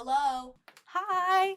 Hello? Hi!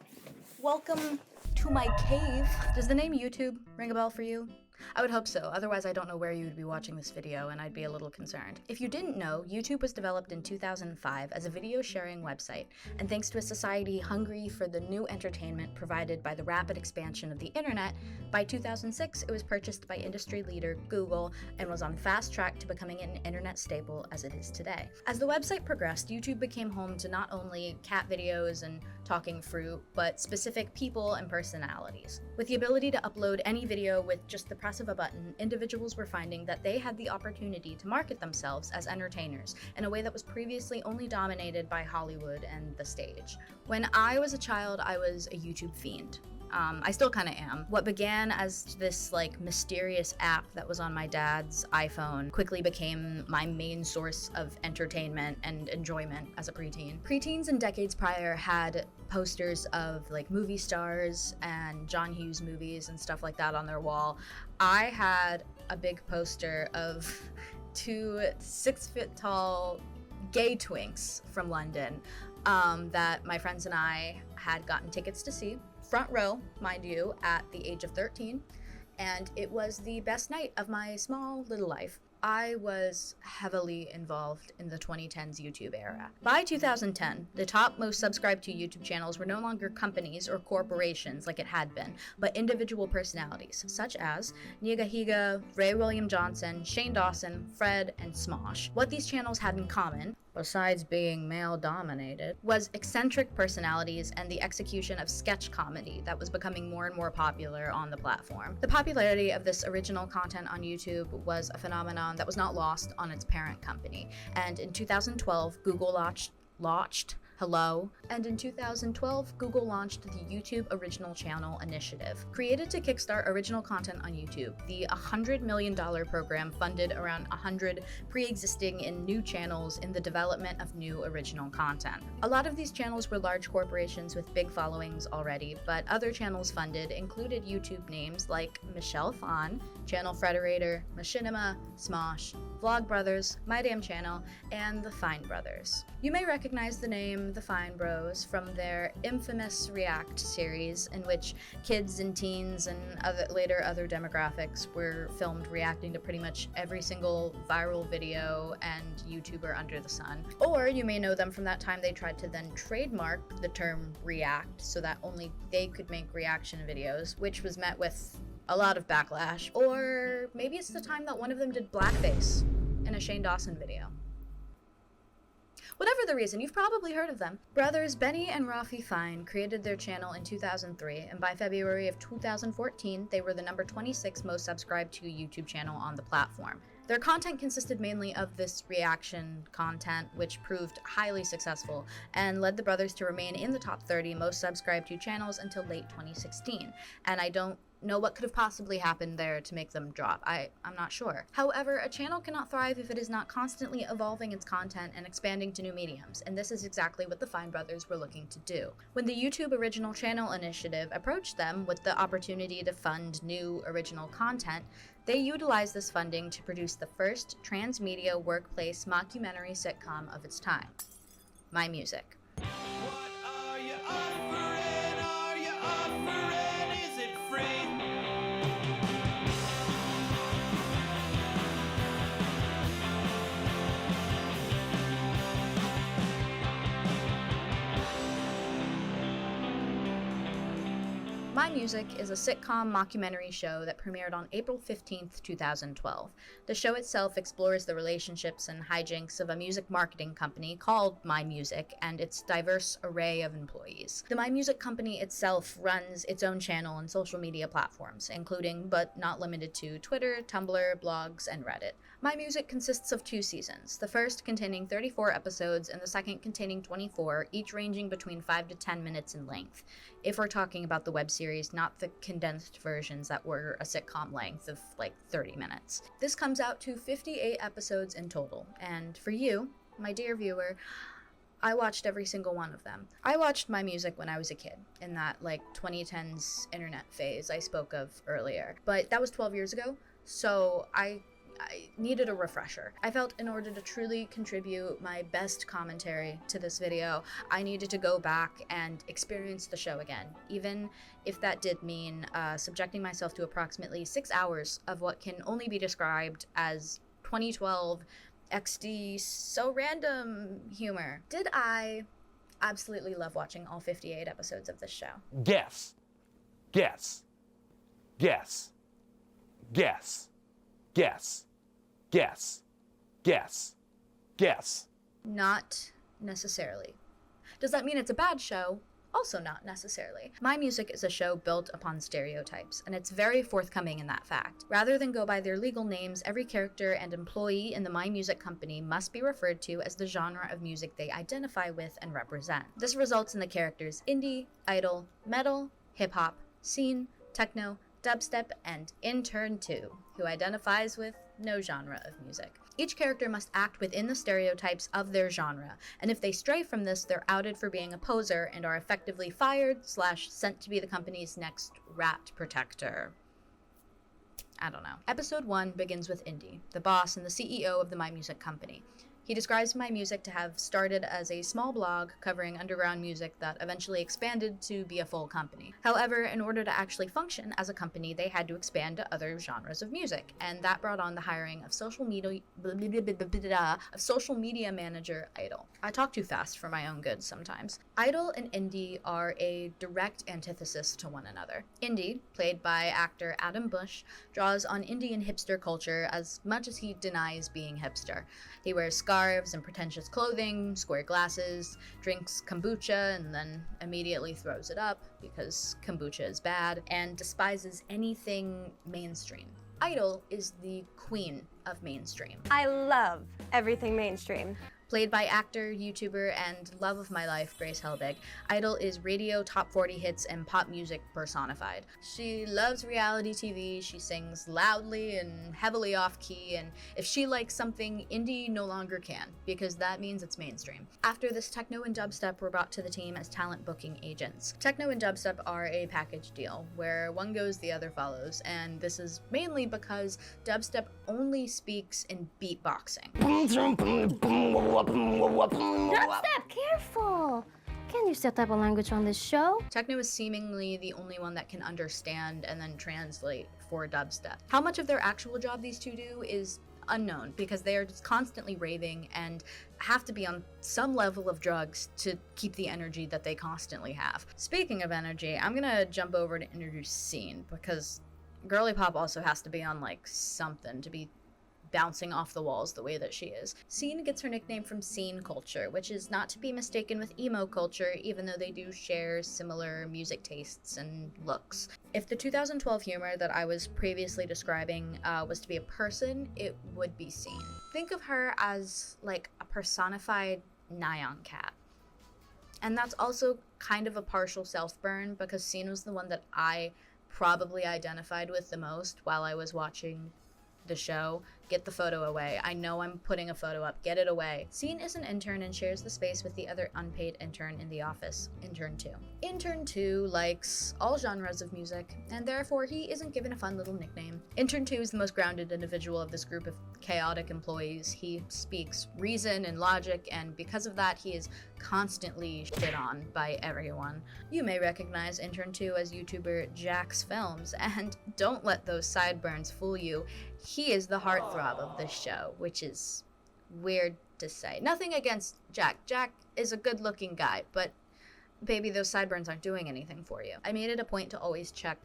Welcome to my cave. Does the name YouTube ring a bell for you? I would hope so, otherwise I don't know where you would be watching this video and I'd be a little concerned. If you didn't know, YouTube was developed in 2005 as a video sharing website, and thanks to a society hungry for the new entertainment provided by the rapid expansion of the internet, by 2006 it was purchased by industry leader Google and was on the fast track to becoming an internet staple as it is today. As the website progressed, YouTube became home to not only cat videos and talking fruit, but specific people and personalities. With the ability to upload any video with just the press of a button, individuals were finding that they had the opportunity to market themselves as entertainers in a way that was previously only dominated by Hollywood and the stage. When I was a child, I was a YouTube fiend. I still kind of am. What began as this mysterious app that was on my dad's iPhone quickly became my main source of entertainment and enjoyment as a preteen. Preteens in decades prior had posters of movie stars and John Hughes movies and stuff like that on their wall. I had a big poster of two 6-foot tall gay twinks from London that my friends and I had gotten tickets to see. Front row, mind you, at the age of 13, and it was the best night of my small little life. I was heavily involved in the 2010s YouTube era. By 2010, the top most subscribed to YouTube channels were no longer companies or corporations like it had been, but individual personalities, such as Niga Higa, Ray William Johnson, Shane Dawson, Fred, and Smosh. What these channels had in common, besides being male-dominated, was eccentric personalities and the execution of sketch comedy that was becoming more and more popular on the platform. The popularity of this original content on YouTube was a phenomenon that was not lost on its parent company, and in 2012, Google launched Google launched the YouTube Original Channel Initiative. Created to kickstart original content on YouTube, the $100 million program funded around 100 pre-existing and new channels in the development of new original content. A lot of these channels were large corporations with big followings already, but other channels funded included YouTube names like Michelle Phan, Channel Frederator, Machinima, Smosh, Vlog Brothers, My Damn Channel, and The Fine Brothers. You may recognize the name The Fine Bros from their infamous React series, in which kids and teens and other demographics were filmed reacting to pretty much every single viral video and YouTuber under the sun. Or you may know them from that time they tried to then trademark the term React so that only they could make reaction videos, which was met with a lot of backlash. Or maybe it's the time that one of them did blackface in a Shane Dawson video. Whatever the reason, you've probably heard of them. Brothers Benny and Rafi Fine created their channel in 2003, and by February of 2014, they were the number 26 most subscribed to YouTube channel on the platform. Their content consisted mainly of this reaction content, which proved highly successful and led the brothers to remain in the top 30 most subscribed to channels until late 2016. And I don't know what could have possibly happened there to make them drop. I'm not sure. However, a channel cannot thrive if it is not constantly evolving its content and expanding to new mediums, and this is exactly what the Fine Brothers were looking to do. When the YouTube Original Channel Initiative approached them with the opportunity to fund new original content, they utilized this funding to produce the first transmedia workplace mockumentary sitcom of its time, MyMusic. What are you offering? Are you offering? Is it free? MyMusic is a sitcom mockumentary show that premiered on April 15th, 2012. The show itself explores the relationships and hijinks of a music marketing company called MyMusic and its diverse array of employees. The MyMusic company itself runs its own channel and social media platforms, including, but not limited to, Twitter, Tumblr, blogs, and Reddit. MyMusic consists of 2 seasons, the first containing 34 episodes and the second containing 24, each ranging between 5 to 10 minutes in length, if we're talking about the web series, not the condensed versions that were a sitcom length of 30 minutes. This comes out to 58 episodes in total, and for you, my dear viewer, I watched every single one of them. I watched MyMusic when I was a kid, in that 2010s internet phase I spoke of earlier, but that was 12 years ago, so I I needed a refresher. I felt in order to truly contribute my best commentary to this video, I needed to go back and experience the show again, even if that did mean subjecting myself to approximately 6 hours of what can only be described as 2012 XD so random humor. Did I absolutely love watching all 58 episodes of this show? Guess. Guess. Guess. Guess. Guess. Guess. Guess. Guess. Not necessarily. Does that mean it's a bad show? Also not necessarily. MyMusic is a show built upon stereotypes, and it's very forthcoming in that fact. Rather than go by their legal names, every character and employee in the MyMusic company must be referred to as the genre of music they identify with and represent. This results in the characters indie, idol, metal, hip-hop, scene, techno, dubstep, and intern 2, who identifies with no genre of music. Each character must act within the stereotypes of their genre, and if they stray from this, they're outed for being a poser and are effectively fired / sent to be the company's next rat protector. I don't know. Episode 1 begins with Indy, the boss and the CEO of the MyMusic company. He describes MyMusic to have started as a small blog covering underground music that eventually expanded to be a full company. However, in order to actually function as a company, they had to expand to other genres of music, and that brought on the hiring of social media manager Idol. I talk too fast for my own good sometimes. Idol and Indy are a direct antithesis to one another. Indy, played by actor Adam Bush, draws on Indian hipster culture as much as he denies being hipster. He wears scarves and pretentious clothing, square glasses, drinks kombucha and then immediately throws it up because kombucha is bad, and despises anything mainstream. Idol is the queen of mainstream. I love everything mainstream. Played by actor, YouTuber, and love of my life, Grace Helbig, Idol is radio top 40 hits and pop music personified. She loves reality TV, she sings loudly and heavily off-key, and if she likes something, Indie no longer can, because that means it's mainstream. After this, techno and dubstep were brought to the team as talent booking agents. Techno and dubstep are a package deal, where one goes, the other follows, and this is mainly because dubstep only speaks in beatboxing. Stop, careful! Can't use that type of language on this show. Techno is seemingly the only one that can understand and then translate for dubstep. How much of their actual job these two do is unknown, because they are just constantly raving and have to be on some level of drugs to keep the energy that they constantly have. Speaking of energy, I'm gonna jump over to introduce Scene, because girly pop also has to be on like something to be bouncing off the walls the way that she is. Scene gets her nickname from scene culture, which is not to be mistaken with emo culture, even though they do share similar music tastes and looks. If the 2012 humor that I was previously describing was to be a person, it would be Scene. Think of her as like a personified Nyan cat. And that's also kind of a partial self-burn, because Scene was the one that I probably identified with the most while I was watching the show. Get the photo away. I know I'm putting a photo up. Get it away. Scene is an intern and shares the space with the other unpaid intern in the office, Intern 2. Intern 2 likes all genres of music, and therefore he isn't given a fun little nickname. Intern 2 is the most grounded individual of this group of chaotic employees. He speaks reason and logic, and because of that, he is constantly shit on by everyone. You may recognize Intern 2 as YouTuber Jack's Films, and don't let those sideburns fool you. He is the heartthrob of this show, which is weird to say. Nothing against Jack. Jack is a good-looking guy, but baby, those sideburns aren't doing anything for you. I made it a point to always check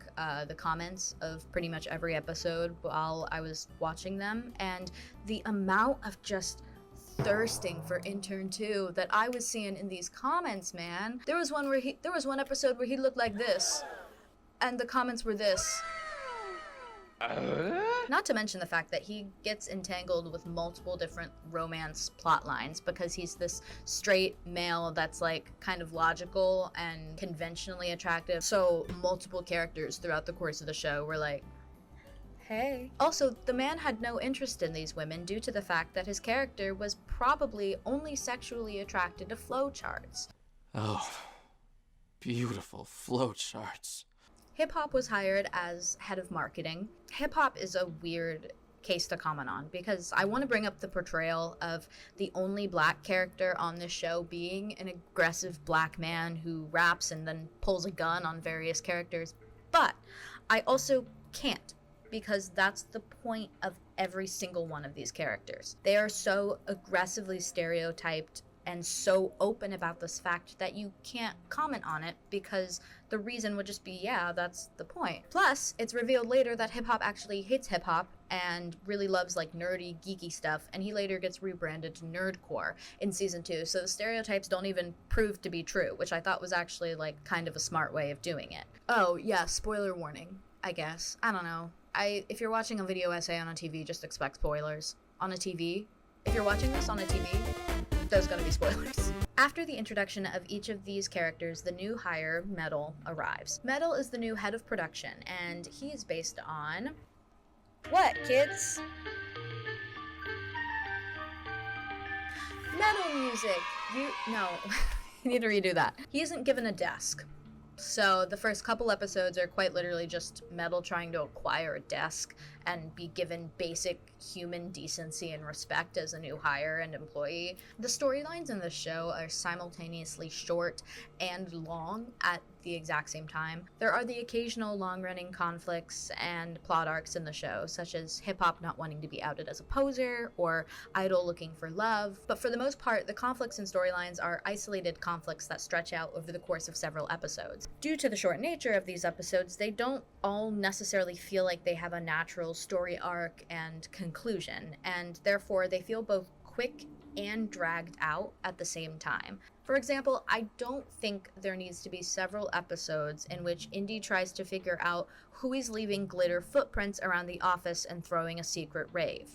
the comments of pretty much every episode while I was watching them, and the amount of just thirsting for Intern 2 that I was seeing in these comments, man. There was one episode where he looked like this, and the comments were this. Not to mention the fact that he gets entangled with multiple different romance plot lines because he's this straight male that's like kind of logical and conventionally attractive. So multiple characters throughout the course of the show were like, hey. Also, the man had no interest in these women due to the fact that his character was probably only sexually attracted to flowcharts. Oh, beautiful flowcharts. Hip-hop was hired as head of marketing. Hip-hop is a weird case to comment on, because I want to bring up the portrayal of the only black character on this show being an aggressive black man who raps and then pulls a gun on various characters. But I also can't, because that's the point of every single one of these characters. They are so aggressively stereotyped and so open about this fact that you can't comment on it, because the reason would just be, yeah, that's the point. Plus, it's revealed later that hip-hop actually hates hip-hop and really loves like nerdy, geeky stuff, and he later gets rebranded to Nerdcore in season 2, so the stereotypes don't even prove to be true, which I thought was actually like kind of a smart way of doing it. Oh yeah, spoiler warning, I guess. I don't know. If you're watching a video essay on a TV, just expect spoilers. On a TV, if you're watching this on a TV, there's gonna be spoilers. After the introduction of each of these characters, the new hire, Metal, arrives. Metal is the new head of production, and he is based on... What, kids? Metal music! No. You need to redo that. He isn't given a desk. So the first couple episodes are quite literally just Metal trying to acquire a desk and be given basic human decency and respect as a new hire and employee. The storylines in this show are simultaneously short and long at the exact same time. There are the occasional long-running conflicts and plot arcs in the show, such as hip-hop not wanting to be outed as a poser, or Idol looking for love, but for the most part, the conflicts and storylines are isolated conflicts that stretch out over the course of several episodes. Due to the short nature of these episodes, they don't all necessarily feel like they have a natural story arc and conclusion, and therefore they feel both quick and dragged out at the same time. For example, I don't think there needs to be several episodes in which Indy tries to figure out who is leaving glitter footprints around the office and throwing a secret rave.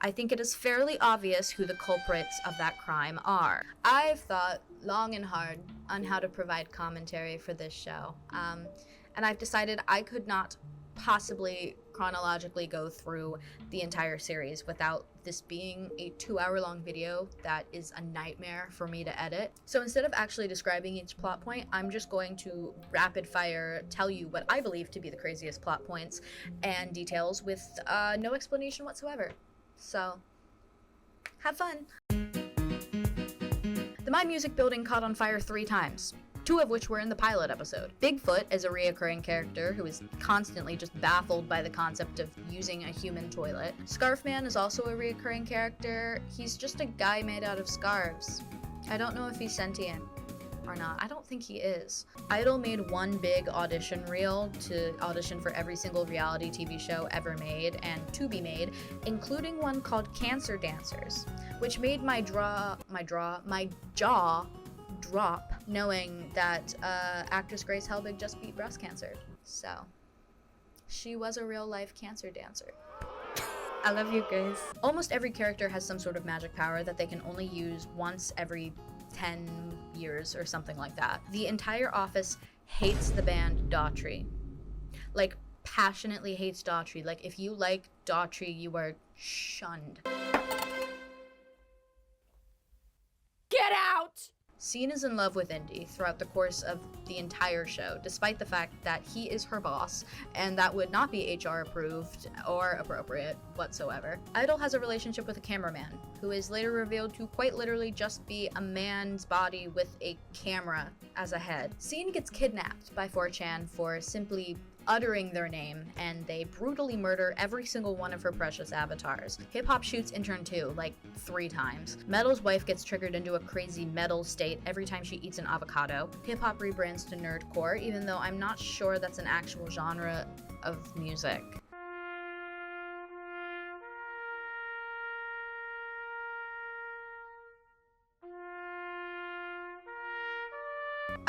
I think it is fairly obvious who the culprits of that crime are. I've thought long and hard on how to provide commentary for this show, and I've decided I could not possibly chronologically go through the entire series without this being a 2-hour-long video that is a nightmare for me to edit. So instead of actually describing each plot point, I'm just going to rapid fire tell you what I believe to be the craziest plot points and details with no explanation whatsoever. So, have fun. The MyMusic building caught on fire 3 times. 2 of which were in the pilot episode. Bigfoot is a reoccurring character who is constantly just baffled by the concept of using a human toilet. Scarfman is also a reoccurring character. He's just a guy made out of scarves. I don't know if he's sentient or not. I don't think he is. Idol made one big audition reel to audition for every single reality TV show ever made and to be made, including one called Cancer Dancers, which made my jaw drop knowing that actress Grace Helbig just beat breast cancer. So, she was a real-life cancer dancer. I love you, Grace. Almost every character has some sort of magic power that they can only use once every 10 years or something like that. The entire office hates the band Daughtry. Like, passionately hates Daughtry. Like, if you like Daughtry, you are shunned. Get out! Scene is in love with Indy throughout the course of the entire show, despite the fact that he is her boss, and that would not be HR approved or appropriate whatsoever. Idol has a relationship with a cameraman, who is later revealed to quite literally just be a man's body with a camera as a head. Scene gets kidnapped by 4chan for simply uttering their name, and they brutally murder every single one of her precious avatars. Hip-Hop shoots intern too, like 3 times. Metal's wife gets triggered into a crazy metal state every time she eats an avocado. Hip-Hop rebrands to Nerdcore, even though I'm not sure that's an actual genre of music.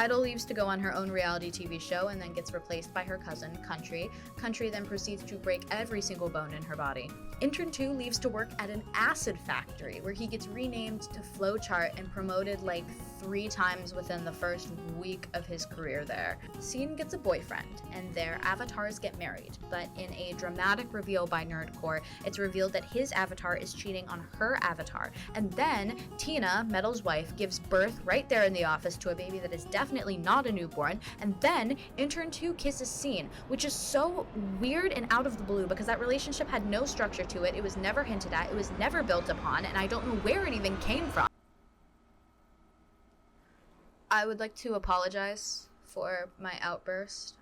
Idol leaves to go on her own reality TV show and then gets replaced by her cousin, Country. Country then proceeds to break every single bone in her body. Intern 2 leaves to work at an acid factory where he gets renamed to Flowchart and promoted like 3 times within the first week of his career there. Scene gets a boyfriend and their avatars get married, but in a dramatic reveal by Nerdcore, it's revealed that his avatar is cheating on her avatar. And then Tina, Metal's wife, gives birth right there in the office to a baby that is definitely definitely not a newborn, and then intern 2 kisses scene, which is so weird and out of the blue because that relationship had no structure to it. It was never hinted at, it was never built upon, and I don't know where it even came from. I would like to apologize for my outburst.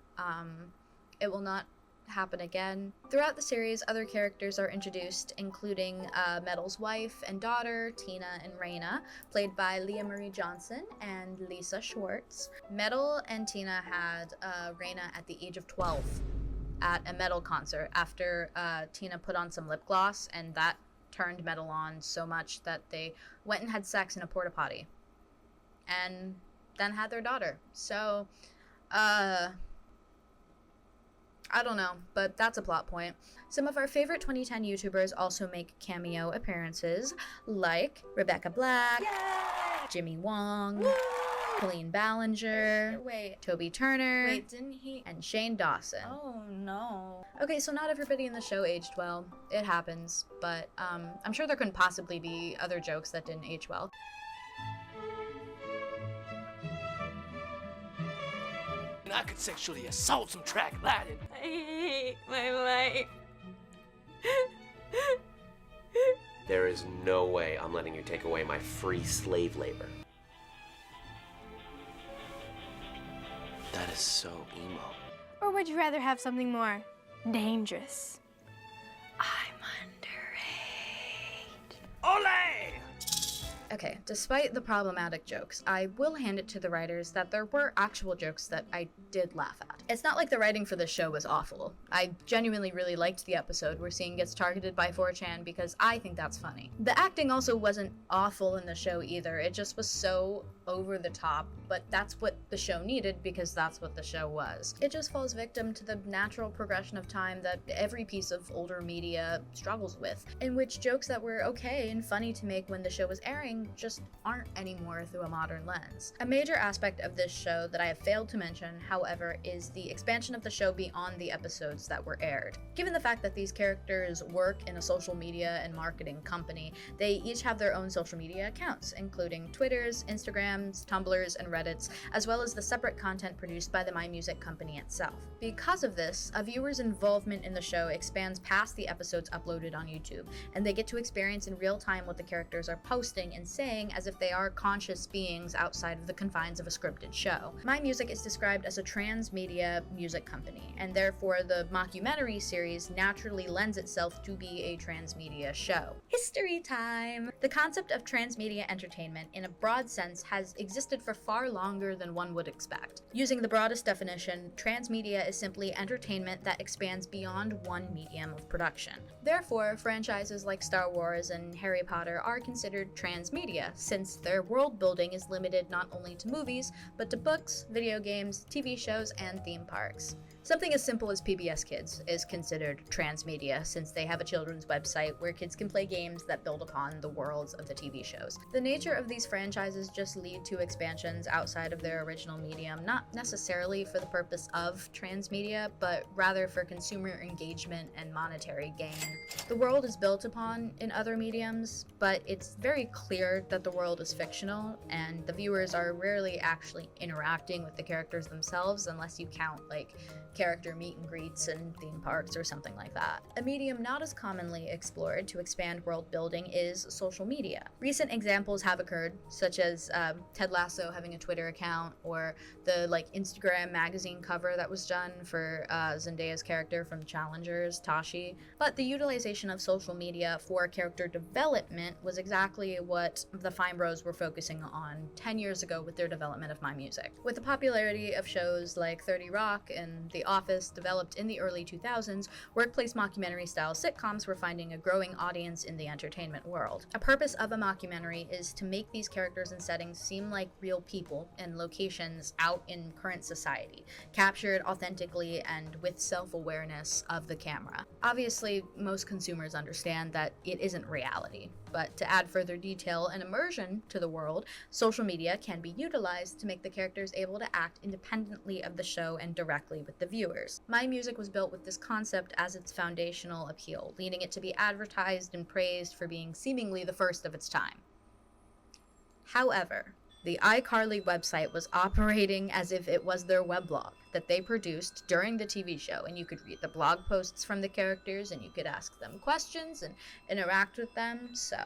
It will not happen again. Throughout the series, other characters are introduced, including Metal's wife and daughter, Tina and Raina, played by Leah Marie Johnson and Lisa Schwartz. Metal and Tina had Raina at the age of 12 at a Metal concert after Tina put on some lip gloss, and that turned Metal on so much that they went and had sex in a porta potty and then had their daughter. So, I don't know, but that's a plot point. Some of our favorite 2010 YouTubers also make cameo appearances, like Rebecca Black, Jimmy Wong, Colleen Ballinger, Toby Turner, and Shane Dawson. Oh no. Okay, so not everybody in the show aged well. It happens, but I'm sure there couldn't possibly be other jokes that didn't age well. I could sexually assault some track Latin. I hate my life. There is no way I'm letting you take away my free slave labor. That is so emo. Or would you rather have something more dangerous? I'm underage. Ole! Okay, despite the problematic jokes, I will hand it to the writers that there were actual jokes that I did laugh at. It's not like the writing for this show was awful. I genuinely really liked the episode where Scene gets targeted by 4chan because I think that's funny. The acting also wasn't awful in the show either, it just was so over the top, but that's what the show needed because that's what the show was. It just falls victim to the natural progression of time that every piece of older media struggles with, in which jokes that were okay and funny to make when the show was airing just aren't anymore through a modern lens. A major aspect of this show that I have failed to mention, however, is the expansion of the show beyond the episodes that were aired. Given the fact that these characters work in a social media and marketing company, they each have their own social media accounts, including Twitters, Instagrams, Tumblrs, and Reddits, as well as the separate content produced by the MyMusic company itself. Because of this, a viewer's involvement in the show expands past the episodes uploaded on YouTube, and they get to experience in real time what the characters are posting and saying as if they are conscious beings outside of the confines of a scripted show. MyMusic is described as a transmedia music company, and therefore the mockumentary series naturally lends itself to be a transmedia show. History time! The concept of transmedia entertainment in a broad sense has existed for far longer than one would expect. Using the broadest definition, transmedia is simply entertainment that expands beyond one medium of production. Therefore, franchises like Star Wars and Harry Potter are considered transmedia, since their world building is limited not only to movies, but to books, video games, TV shows, and theme parks. Something as simple as PBS Kids is considered transmedia, since they have a children's website where kids can play games that build upon the worlds of the TV shows. The nature of these franchises just lead to expansions outside of their original medium, not necessarily for the purpose of transmedia, but rather for consumer engagement and monetary gain. The world is built upon in other mediums, but it's very clear that the world is fictional, and the viewers are rarely actually interacting with the characters themselves unless you count, like, character meet and greets and theme parks or something like that. A medium not as commonly explored to expand world building is social media. Recent examples have occurred, such as Ted Lasso having a Twitter account, or the Instagram magazine cover that was done for Zendaya's character from Challengers, Tashi. But the utilization of social media for character development was exactly what the Fine Bros were focusing on 10 years ago with their development of MyMusic. With the popularity of shows like 30 Rock and The Office developed in the early 2000s, workplace mockumentary-style sitcoms were finding a growing audience in the entertainment world. A purpose of a mockumentary is to make these characters and settings seem like real people and locations out in current society, captured authentically and with self-awareness of the camera. Obviously, most consumers understand that it isn't reality, but to add further detail and immersion to the world, social media can be utilized to make the characters able to act independently of the show and directly with the viewers. MyMusic was built with this concept as its foundational appeal, leading it to be advertised and praised for being seemingly the first of its time. However, The iCarly website was operating as if it was their weblog that they produced during the TV show, and you could read the blog posts from the characters, and you could ask them questions and interact with them. So,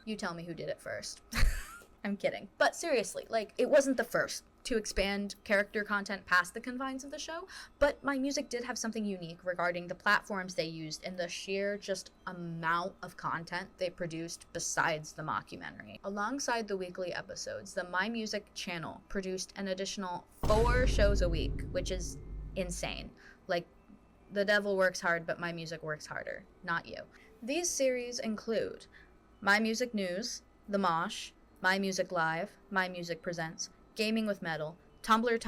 you tell me who did it first. I'm kidding. But seriously, like, it wasn't the first to expand character content past the confines of the show, but MyMusic did have something unique regarding the platforms they used and the sheer just amount of content they produced besides the mockumentary. Alongside the weekly episodes, the MyMusic channel produced an additional 4 shows a week, which is insane. Like, the devil works hard, but MyMusic works harder, not you. These series include MyMusic News, The Mosh, MyMusic Live, MyMusic Presents, Gaming with Metal, Tumblr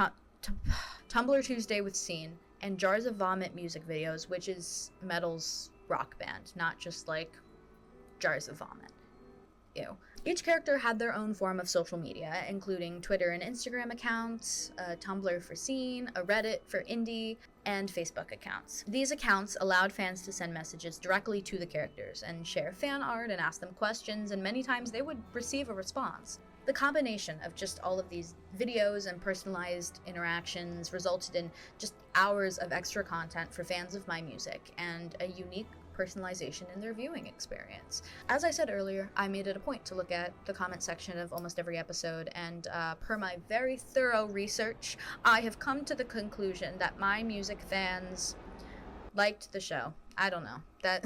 Tuesday with Scene, and Jars of Vomit music videos, which is Metal's rock band, not just like Jars of Vomit. Ew. Each character had their own form of social media, including Twitter and Instagram accounts, a Tumblr for Scene, a Reddit for Indie, and Facebook accounts. These accounts allowed fans to send messages directly to the characters and share fan art and ask them questions, and many times they would receive a response. The combination of just all of these videos and personalized interactions resulted in just hours of extra content for fans of MyMusic and a unique personalization in their viewing experience. As I said earlier, I made it a point to look at the comment section of almost every episode, and per my very thorough research, I have come to the conclusion that MyMusic fans liked the show. I don't know. That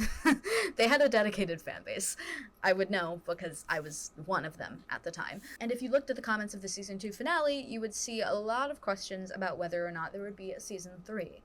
they had a dedicated fan base. I would know because I was one of them at the time. And if you looked at the comments of the season 2 finale, you would see a lot of questions about whether or not there would be a season 3.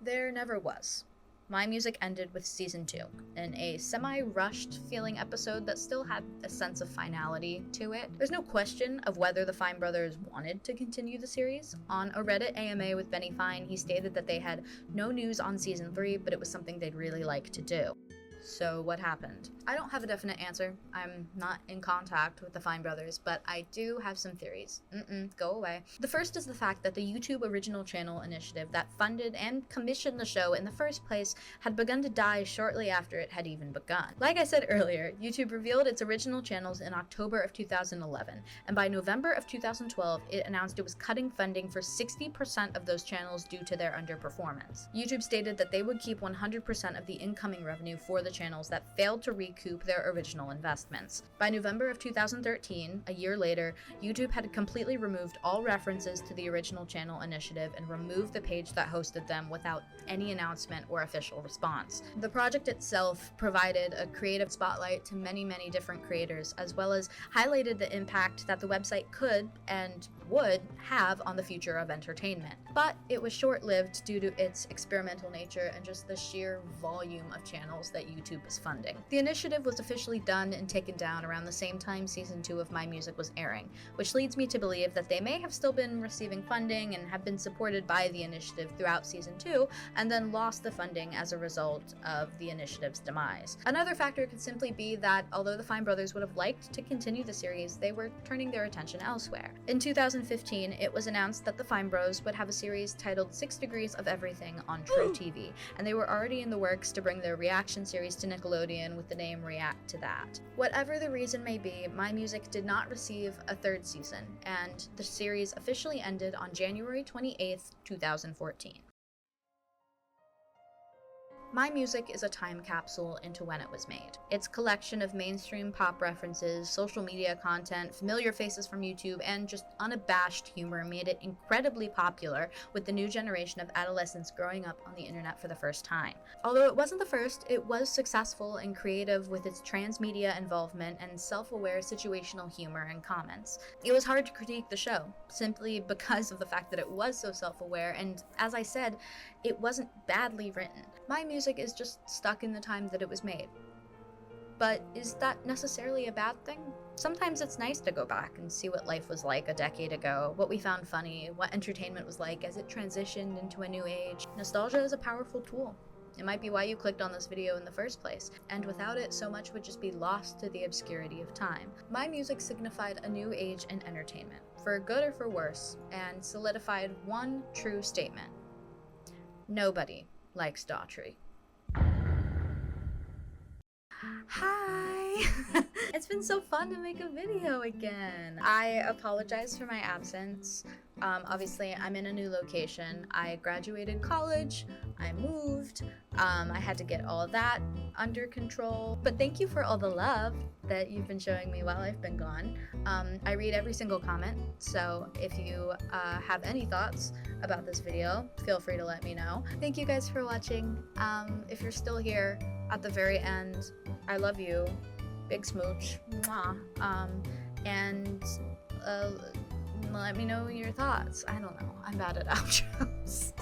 There never was. MyMusic ended with season 2, in a semi-rushed feeling episode that still had a sense of finality to it. There's no question of whether the Fine brothers wanted to continue the series. On a Reddit AMA with Benny Fine, he stated that they had no news on season 3, but it was something they'd really like to do. So what happened? I don't have a definite answer. I'm not in contact with the Fine brothers, but I do have some theories. Go away. The first is the fact that the YouTube Original Channel initiative that funded and commissioned the show in the first place had begun to die shortly after it had even begun. Like I said earlier, YouTube revealed its original channels in October of 2011, and by November of 2012, it announced it was cutting funding for 60% of those channels due to their underperformance. YouTube stated that they would keep 100% of the incoming revenue for the channels that failed to recoup their original investments. By November of 2013, a year later, YouTube had completely removed all references to the original channel initiative and removed the page that hosted them without any announcement or official response. The project itself provided a creative spotlight to many different creators, as well as highlighted the impact that the website could and would have on the future of entertainment. But it was short-lived due to its experimental nature and just the sheer volume of channels that YouTube was funding. The initiative was officially done and taken down around the same time season 2 of MyMusic was airing, which leads me to believe that they may have still been receiving funding and have been supported by the initiative throughout season 2, and then lost the funding as a result of the initiative's demise. Another factor could simply be that although the Fine brothers would have liked to continue the series, they were turning their attention elsewhere. In 2015, it was announced that the Fine Bros would have a series titled 6 Degrees of Everything on True TV, and they were already in the works to bring their reaction series to Nickelodeon with the name React to That. Whatever the reason may be, MyMusic did not receive a 3rd season, and the series officially ended on January 28th, 2014. MyMusic is a time capsule into when it was made. Its collection of mainstream pop references, social media content, familiar faces from YouTube, and just unabashed humor made it incredibly popular with the new generation of adolescents growing up on the internet for the first time. Although it wasn't the first, it was successful and creative with its transmedia involvement and self-aware situational humor and comments. It was hard to critique the show, simply because of the fact that it was so self-aware, and as I said, it wasn't badly written. MyMusic is just stuck in the time that it was made. But is that necessarily a bad thing? Sometimes it's nice to go back and see what life was like a decade ago, what we found funny, what entertainment was like as it transitioned into a new age. Nostalgia is a powerful tool. It might be why you clicked on this video in the first place, and without it, so much would just be lost to the obscurity of time. MyMusic signified a new age in entertainment, for good or for worse, and solidified one true statement. Nobody likes Daughtry. Hi! It's been so fun to make a video again. I apologize for my absence. Obviously, I'm in a new location. I graduated college, I moved, I had to get all of that under control. But thank you for all the love that you've been showing me while I've been gone. I read every single comment, so if you have any thoughts about this video, feel free to let me know. Thank you guys for watching. If you're still here at the very end, I love you. Big smooch. Mwah. And let me know your thoughts. I don't know. I'm bad at outros.